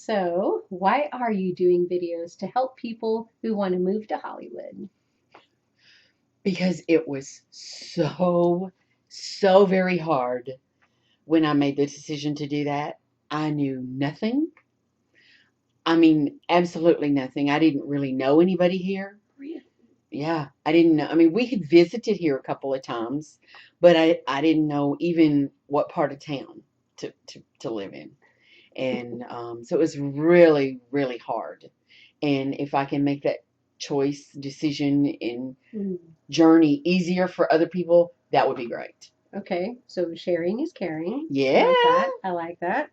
So, why are you doing videos to help people who want to move to Hollywood? Because it was so very hard when I made the decision to do that. I knew nothing. I mean, absolutely nothing. I didn't really know anybody here. Really? Yeah, I didn't know. I mean, we had visited here a couple of times, but I didn't know even what part of town to live in. And so it was really hard. And if I can make that choice, decision, and Mm. journey easier for other people, that would be great. Okay, so sharing is caring. I Yeah. like that. I like that.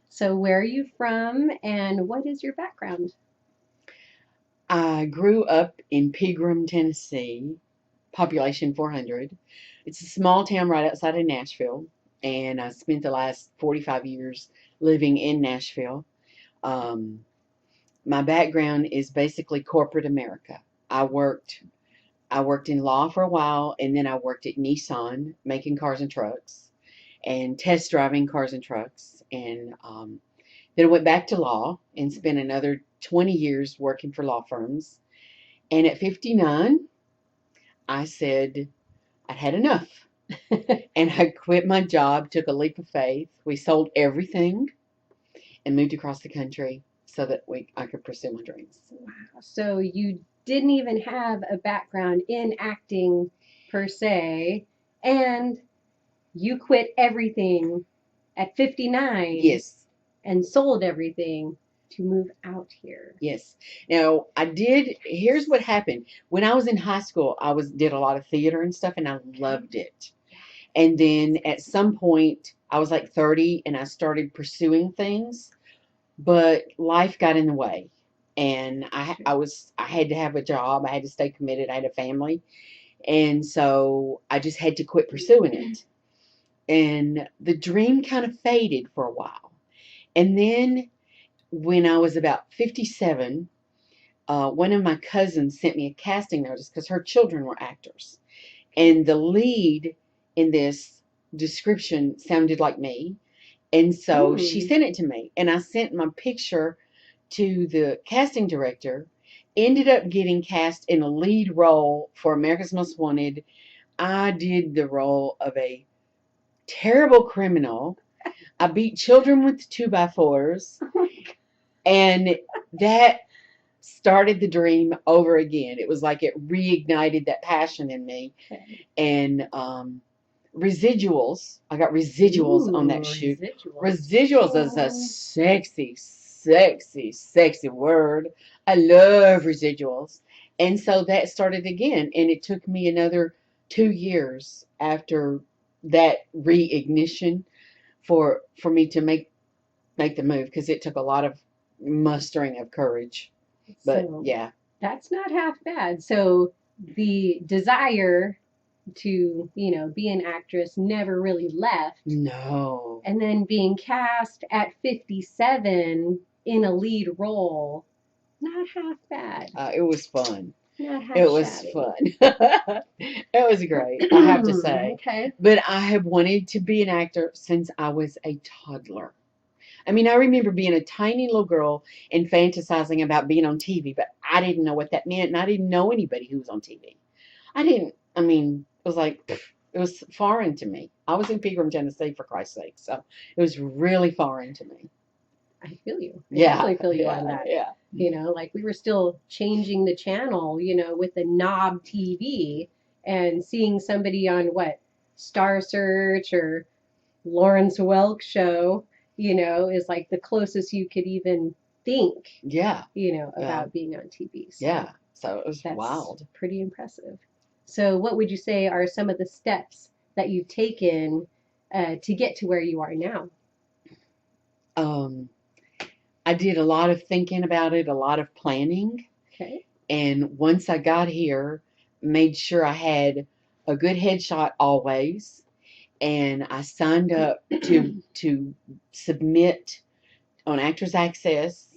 So, where are you from and what is your background? I grew up in Pegram, Tennessee, population 400. It's a small town right outside of Nashville, and I spent the last 45 years living in Nashville. Um, my background is basically corporate America. I worked I worked in law for a while, and then I worked at Nissan making cars and trucks and test driving cars and trucks. And then I went back to law and spent another 20 years working for law firms. And at 59, I said I'd had enough. And I quit my job, took a leap of faith. We sold everything and moved across the country so that I could pursue my dreams. Wow. So, you didn't even have a background in acting per se, and you quit everything at 59 Yes, and sold everything to move out here. yes. Now I did. Here's what happened. When I was in high school, I was did a lot of theater and stuff, and I loved it. And then at some point, I was like 30, and I started pursuing things, but life got in the way, and I had to have a job. I had to stay committed. I had a family, and so I just had to quit pursuing it. And the dream kind of faded for a while. And then when I was about 57, one of my cousins sent me a casting notice because her children were actors. And the lead in this description sounded like me. And so she Hmm. sent it to me. And I sent my picture to the casting director. Ended up getting cast in a lead role for America's Most Wanted. I did the role of a terrible criminal. I beat children with 2x4s, and that started the dream over again. It was like it reignited that passion in me. Okay. And residuals, I got residuals on that shoot. Residuals is a sexy word. I love residuals. And so that started again. And it took me another 2 years after that reignition for me to make the move, because it took a lot of mustering of courage. But So yeah, that's not half bad. So the desire to, be an actress never really left. no, And then being cast at 57 in a lead role, not half bad. it was fun. Not half It was shabby. fun. It was great, I have to say. Okay. But I have wanted to be an actor since I was a toddler. I mean, I remember being a tiny little girl and fantasizing about being on TV, but I didn't know what that meant, and I didn't know anybody who was on TV. I mean, it was like, it was foreign to me. I was in Pegram, Tennessee, for Christ's sake, so it was really foreign to me. I feel you. I Yeah, definitely feel you yeah, on that. yeah. Like we were still changing the channel, with the knob TV and seeing somebody on what, Star Search or Lawrence Welk show, is like the closest you could even think, Yeah, yeah, about being on TV. So yeah. So it was that's wild. pretty impressive. So, what would you say are some of the steps that you've taken to get to where you are now? Um, I did a lot of thinking about it, a lot of planning. Okay. And once I got here, made sure I had a good headshot always. And I signed up to submit on Actors Access,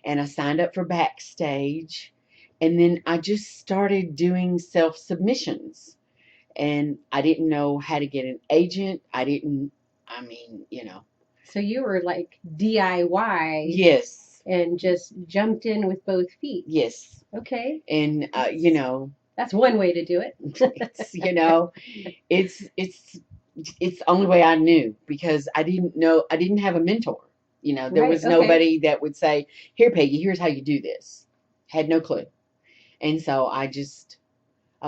and I signed up for Backstage. And then I just started doing self submissions. And I didn't know how to get an agent. I mean, So you were like DIY yes, and just jumped in with both feet. Yes. Okay. And That's one way to do it. it's it's the only way I knew, because I didn't have a mentor. There Right. was nobody that would say, "Here, Peggy, here's how you do this." Had no clue. And so I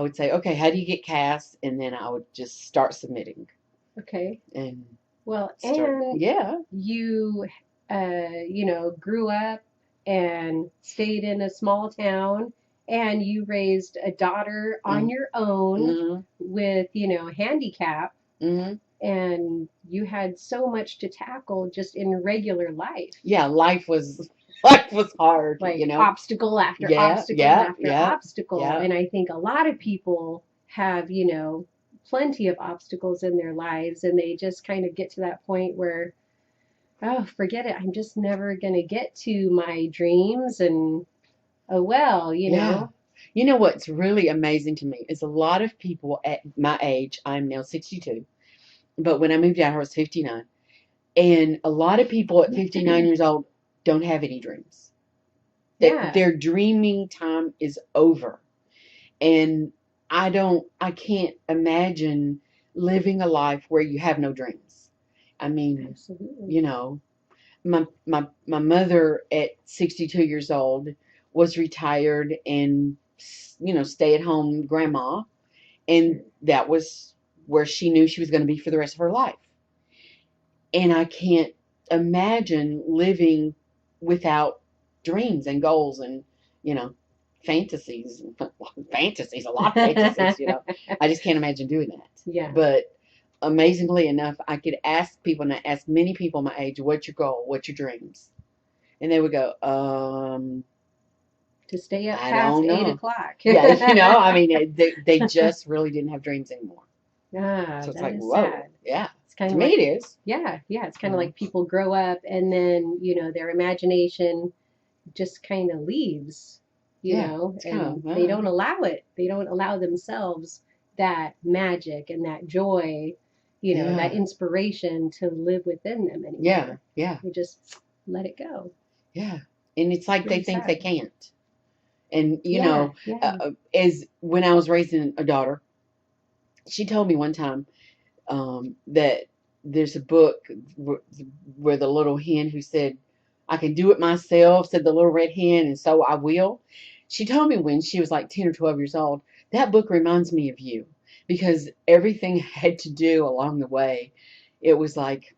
would say, "Okay, how do you get cast?" And then I would just start submitting. Okay. And Well, start, and yeah. you, grew up and stayed in a small town, and you raised a daughter on Mm, your own mhm, with, handicap, mhm. and you had so much to tackle just in regular life. Yeah, life was hard, Like obstacle after Yeah, obstacle yeah, after yeah, obstacle. yeah, And I think a lot of people have, plenty of obstacles in their lives, and they just kind of get to that point where, oh, forget it. I'm just never going to get to my dreams. And oh, well, yeah. You know what's really amazing to me is a lot of people at my age, I'm now 62, but when I moved out, I was 59. And a lot of people at 59 years old don't have any dreams. yeah, Their dreaming time is over. And I can't imagine living a life where you have no dreams. I mean, absolutely. you know, my mother at 62 years old was retired and, stay at home grandma. And that was where she knew she was going to be for the rest of her life. And I can't imagine living without dreams and goals and, you know, fantasies. Fantasies, a lot of fantasies. I just can't imagine doing that. Yeah. But amazingly enough, I could ask people, and I asked many people my age, "What's your goal? What's your dreams?" And they would go, To stay up I past don't eight know. o'clock. Yeah, I mean, they just really didn't have dreams anymore. Ah, So it's that like, is whoa, sad. yeah. It's kind To of me, like, it is. yeah, yeah, it's kind You of know, like people grow up and then, their imagination just kind of leaves, yeah. It's kind and of, they don't allow it. They don't allow themselves that magic and that joy, that yeah, inspiration to live within them yeah, anymore. yeah, They just let it go. yeah. And it's It's like they really think they sad. can't. And Yeah, yeah. as when I was raising a daughter, she told me one time, that there's a book where the little hen who said, "I can do it myself," said the little red hen, and so I will. She told me when she was like 10 or 12 years old, that book reminds me of you, because everything I had to do along the way, it was like,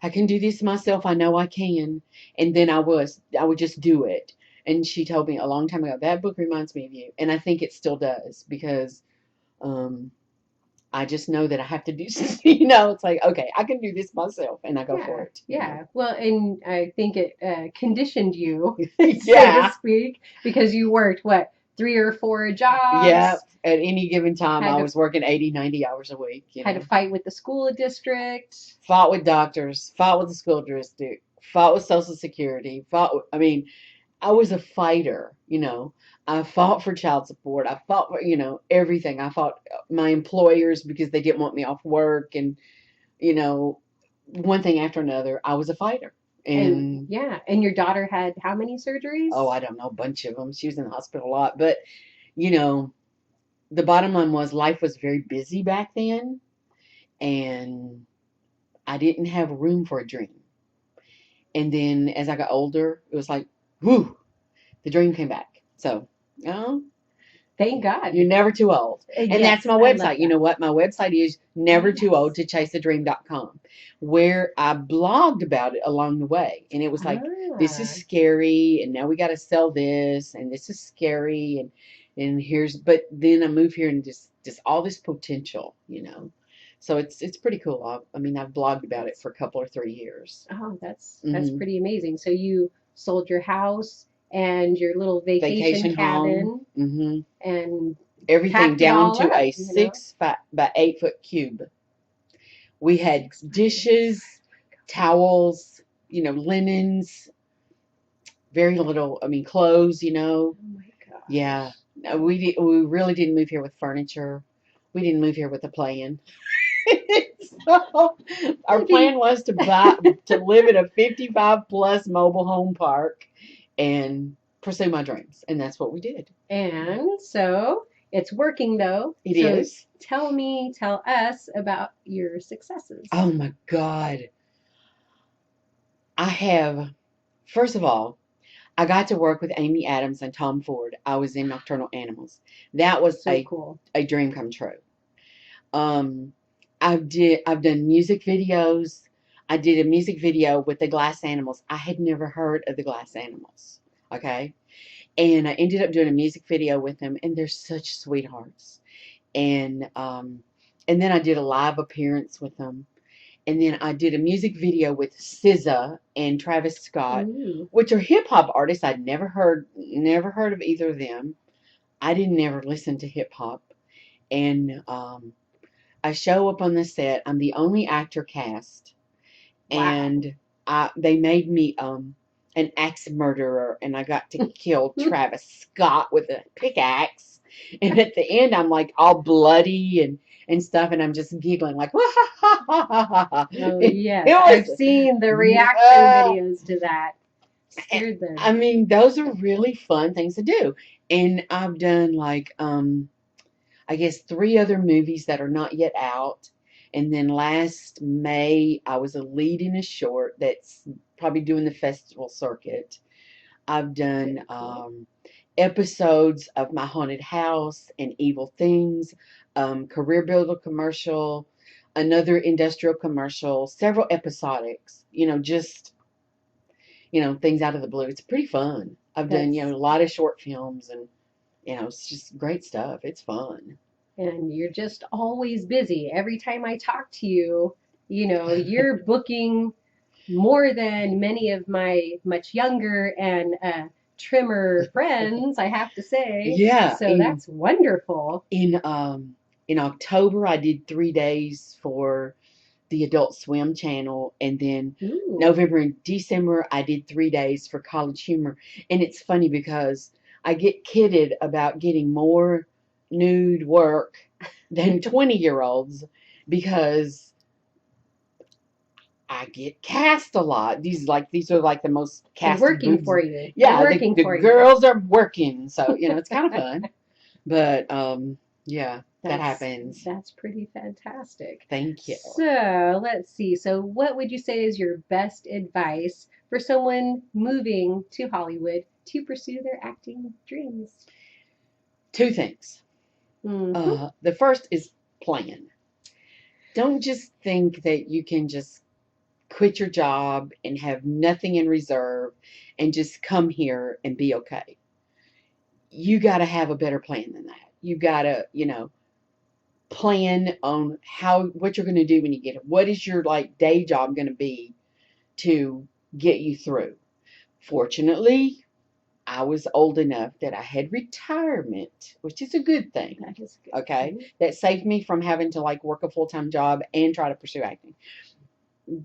I can do this myself. I know I can. And then I would just do it. And she told me a long time ago, that book reminds me of you. And I think it still does, because um, I just know that I have to do something. It's like, okay, I can do this myself, and I go for Yeah, it. yeah. Well, and I think it conditioned you, so to Yeah. speak, because you worked what, three or four Yeah. jobs, At any given time, had I to was working 80, 90 hours a week. had to fight with the school district. Fought with doctors, fought with the school district, fought with Social Security, I mean, I was a fighter. I fought for child support. I fought for, everything. I fought my employers because they didn't want me off work, and, you know, one thing after another. I was a fighter. And And, yeah, and your daughter had how many oh, surgeries? I don't know, a bunch of them. She was in the hospital a lot. But, you know, the bottom line was life was very busy back then, and I didn't have room for a dream. And then as I got older, it was like, whoo, the dream came back. So, you know, Thank God. you're never too old. And that's Yes, my I love website. You that. know what? My website is Oh, never too old yes. to chaseadream.com, where I blogged about it along the way. And it was like, this is Ah, scary, and now we got to sell this, and this is scary, and but then I move here, and just all this potential. So it's pretty cool. I mean, I've blogged about it that's for a couple or 3 years. oh, that's Hmm. pretty amazing. So you sold your house and your little vacation Vacation home. cabin Hmm. and Everything packed it down all to up, a 6 by 8 foot cube. We had 6 by 8. dishes, towels, linens, very little, I mean, clothes. Oh my Yeah. gosh. No, we really didn't move here with furniture. We didn't move here with a plan. So our Maybe. plan was to live at a 55 plus mobile home park and pursue my dreams, and that's what we did. And so it's working though. It So is. tell us about your successes. Oh my God. I have, first of all, I got to work with Amy Adams and Tom Ford. I was in Nocturnal Animals. That was So cool. a dream come true. Um, I've done music videos. I did a music video with the Glass Animals. I had never heard of the Glass Animals. Okay. And I ended up doing a music video with them, and they're such sweethearts. And and then I did a live appearance with them. And then I did a music video with SZA and Travis Scott, Ooh. which are hip hop artists. I'd never heard of either of them. I didn't ever listen to hip hop. And I show up on the set. I'm the only actor cast, Wow. and they made me an axe murderer, and I got to kill Travis Scott with a pickaxe. And at the end, I'm like all bloody and stuff, and I'm just giggling like, "Wah, ha, ha, ha, ha, ha, ha." Oh It yes, I've was, seen the reaction videos to that. Scared I them. mean, those are really fun things to do. And I've done like, I guess 3 other movies that are not yet out. And then last May, I was a lead in a short that's probably doing the festival circuit. I've done Very cool. episodes of My Haunted House and Evil Things, Career Builder commercial, another industrial commercial, several episodics, just, things out of the blue. It's pretty fun. I've done, That's a lot of short films and, it's just great stuff. It's fun. and you're just always busy. Every time I talk to you, you're booking more than many of my much younger and trimmer friends, I have to say. Yeah, So that's wonderful. in October I did 3 days for the Adult Swim channel, and then Ooh. November and December I did 3 days for College Humor. And it's funny because I get kidded about getting more nude work than 20-year-olds because I get cast a lot. These are like the most They're casted working boobs. for you. They're Yeah, working the for you. girls are working, so it's kind of fun. But yeah, that That's happens. that's pretty fantastic. Thank you. So let's see. So what would you say is your best advice for someone moving to Hollywood to pursue their acting dreams? 2 things. Mm-hmm. The first is plan. Don't just think that you can just quit your job and have nothing in reserve and just come here and be okay. You got to have a better plan than that. You got to, plan on what you're going to do when you get here. What is your like day job going to be to get you through? Fortunately, I was old enough that I had retirement, which is a good thing. That is good. Okay. Mhm. That saved me from having to like work a full-time job and try to pursue acting.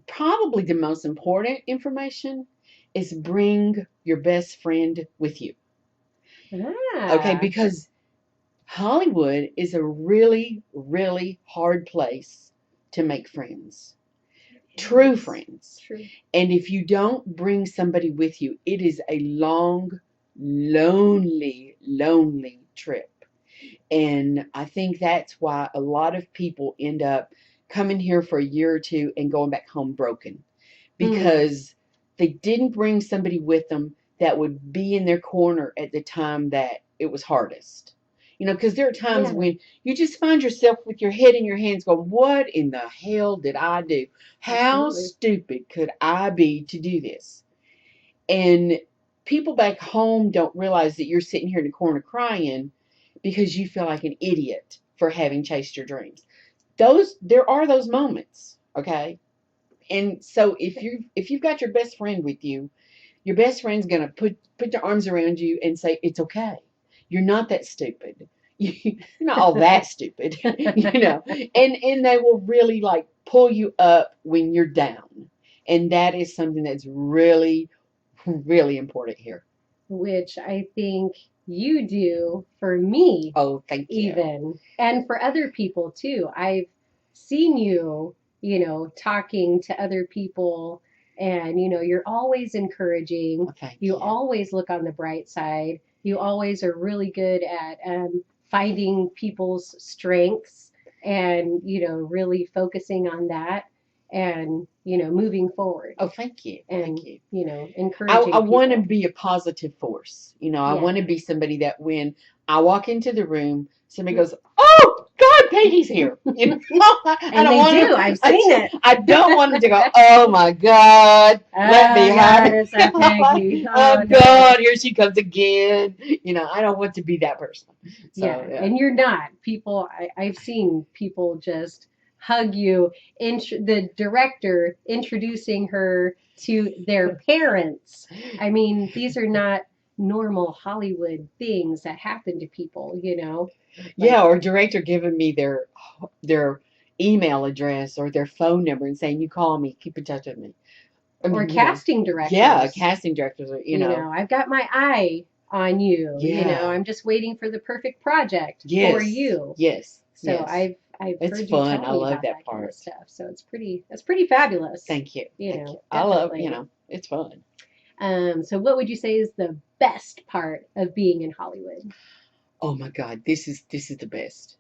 Probably the most important information is bring your best friend with you. Okay. Ah, Because Hollywood is a really, really hard place to make friends, true yes, friends. true. And if you don't bring somebody with you, it is a long, lonely, lonely trip. And I think that's why a lot of people end up coming here for a year or two and going back home broken Mm, because they didn't bring somebody with them that would be in their corner at the time that it was hardest. Because there are times yeah, when you just find yourself with your head in your hands going, what in the hell did I do? How absolutely. stupid could I be to do this? And people back home don't realize that you're sitting here in the corner crying because you feel like an idiot for having chased your dreams. There are those moments, okay? And so if you've got your best friend with you, your best friend's gonna put their arms around you and say, it's okay. You're not that stupid. You're not all that stupid, and they will really like pull you up when you're down. And that is something that's really, really important here. Which I think you do for me, Oh, thank you. even, and for other people too. I've seen you talking to other people, and you're always encouraging. Well, thank You you. always look on the bright side. You always are really good at finding people's strengths and really focusing on that, and moving forward, Oh, thank you. and Thank you. I encouraging want to people. be a positive force. I Yeah. want to be somebody that when I walk into the room, somebody goes, "Oh God, Peggy's here." I And don't they want do. them. I've seen it. I don't want them to go, "Oh my God, let me Oh, have it." yeah, it's a Peggy. Oh Oh, no. God, here she comes again. I don't want to be that person. So Yeah, yeah. and you're not. I've seen people just hug you. The director introducing her to their parents. I mean, these are not normal Hollywood things that happen to people. Like, Yeah, or director giving me their email address or their phone number and saying, "You call me, keep in touch with me." I or mean, casting yeah, directors. casting directors are. I've got my eye on you. Yeah, I'm just waiting for the perfect project for yes, you. yes, So yes. I've It's heard you fun. tell I me love about that that kind of part. stuff. So that's pretty fabulous. Thank you, thank you. I love, Definitely. it's fun. So what would you say is the best part of being in Hollywood? Oh my God, this is the best.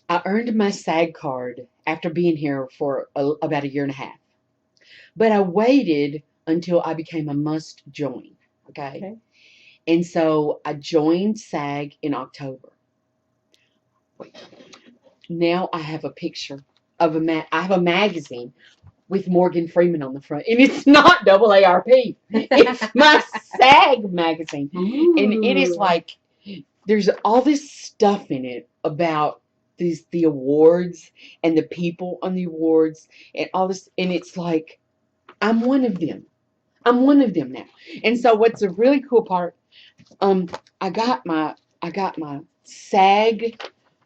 I earned my SAG card after being here for about a year and a half, but I waited until I became a must join. Okay, Okay. and so I joined SAG in October. Wait, now I have a picture of I have a magazine with Morgan Freeman on the front, and it's not AARP. It's my SAG magazine, and it is Ooh. like there's all this stuff in it about the awards and the people on the awards and all this, and it's like I'm one of them. I'm one of them now. And so what's a really cool part? Um, I got my SAG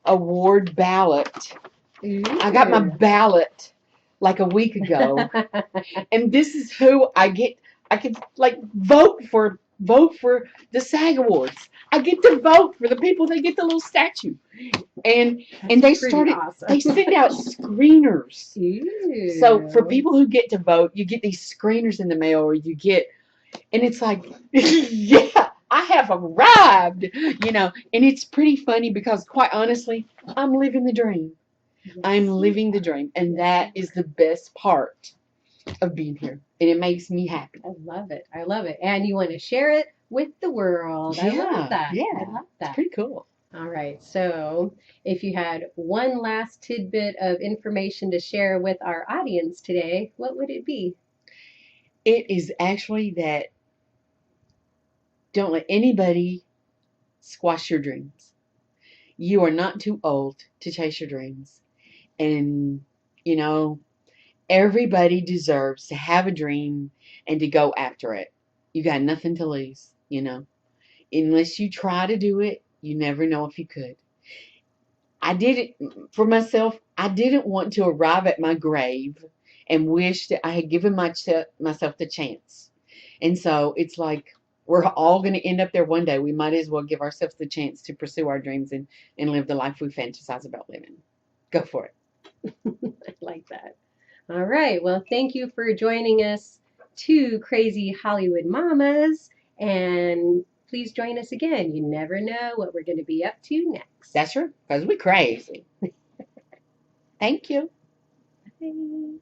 award ballot. I got my Ooh. ballot like a week ago, and this is who I get. I can like vote for the SAG Awards. I get to vote for the people that get the little statue, and That's they pretty started. They awesome. send out screeners. So for Ooh. people who get to vote, you get these screeners in the mail, or you get, and it's like, yeah, I have arrived, and it's pretty funny because quite honestly, I'm living the dream. I'm Yes, you living the are. dream, and Yes, that you is are. the best part of being here, and it makes me happy. I love it. I love it. And you want to share it with the world. I love Yeah, that. I yeah, love it's that. pretty cool. All right. So, if you had one last tidbit of information to share with our audience today, what would it be? It is actually that don't let anybody squash your dreams. You are not too old to chase your dreams, and you know everybody deserves to have a dream and to go after it. You got nothing to lose. Unless you try to do it, you never know if you could. I did it for myself. I didn't want to arrive at my grave and wish that I had given myself the chance. And so it's like we're all going to end up there one day. We might as well give ourselves the chance to pursue our dreams and live the life we fantasize about living. Go for it. I like that. All right. Well, thank you for joining us, two crazy Hollywood mamas. And please join us again. You never know what we're going to be up to next. That's true, because we're crazy. Thank you. Bye.